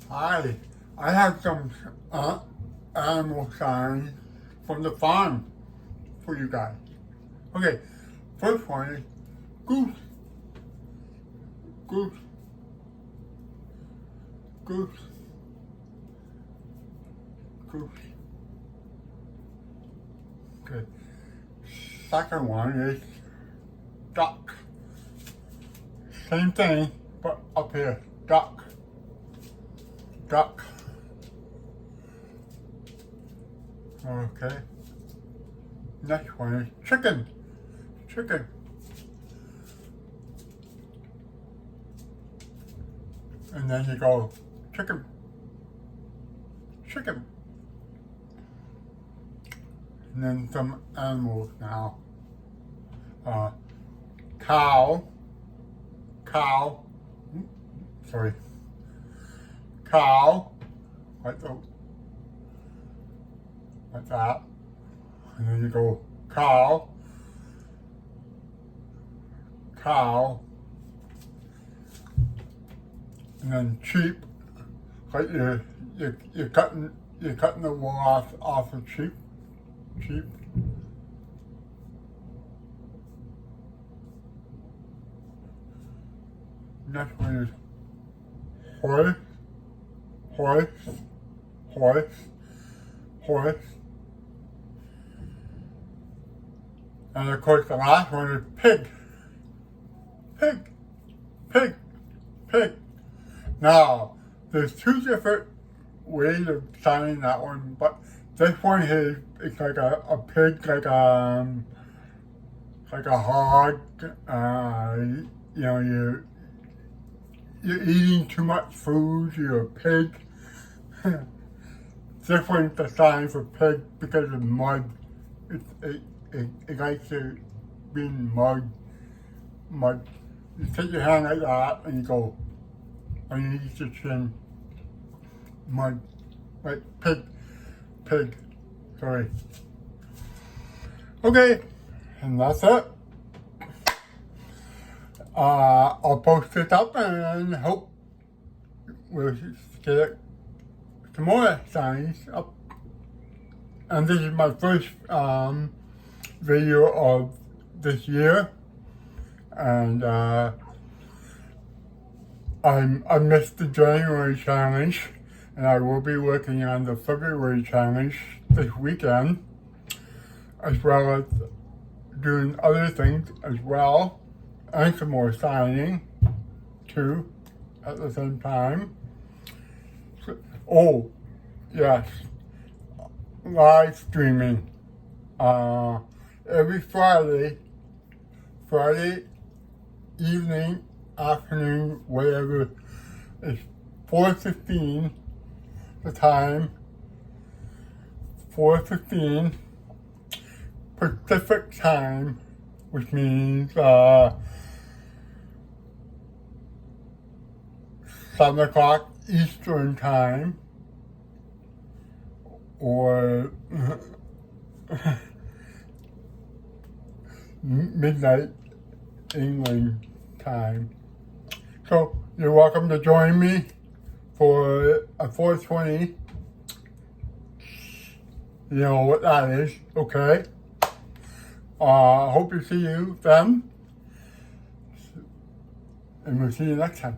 Hi, I have some animal signs from the farm for you guys. Okay, first one is goose, goose, goose, goose. Okay, second one is duck. Same thing, but up here, duck, duck. Okay. Next one is chicken, chicken. And then you go chicken, chicken. And then some animals now. Cow, cow, sorry, cow, like that. And then you go cow, cow, and then sheep, like you're cutting the wool off of sheep, sheep. Next one is horse, horse, horse, horse. And of course the last one is pig, pig, pig, pig. Now, there's two different ways of signing that one, but this one is, it's like a pig, like a hog. You know, you're eating too much food, you're a pig. This one's the sign for pig because of mud. It likes to be in mud. You take your hand like that and you go underneath your chin. Mud. Like pig. Sorry. Okay, and that's it. I'll post it up and hope we'll get some more signs up. And this is my first video of this year, and I missed the January challenge, and I will be working on the February challenge this weekend, as well as doing other things as well, and some more signing too at the same time. So, oh yes, live streaming every Friday evening, afternoon, whatever. It's 4:15 the time, 4:15 Pacific time, which means 7 o'clock Eastern time, or midnight England time. So you're welcome to join me for a 420. You know what that is, okay? Hope to see you then, and we'll see you next time.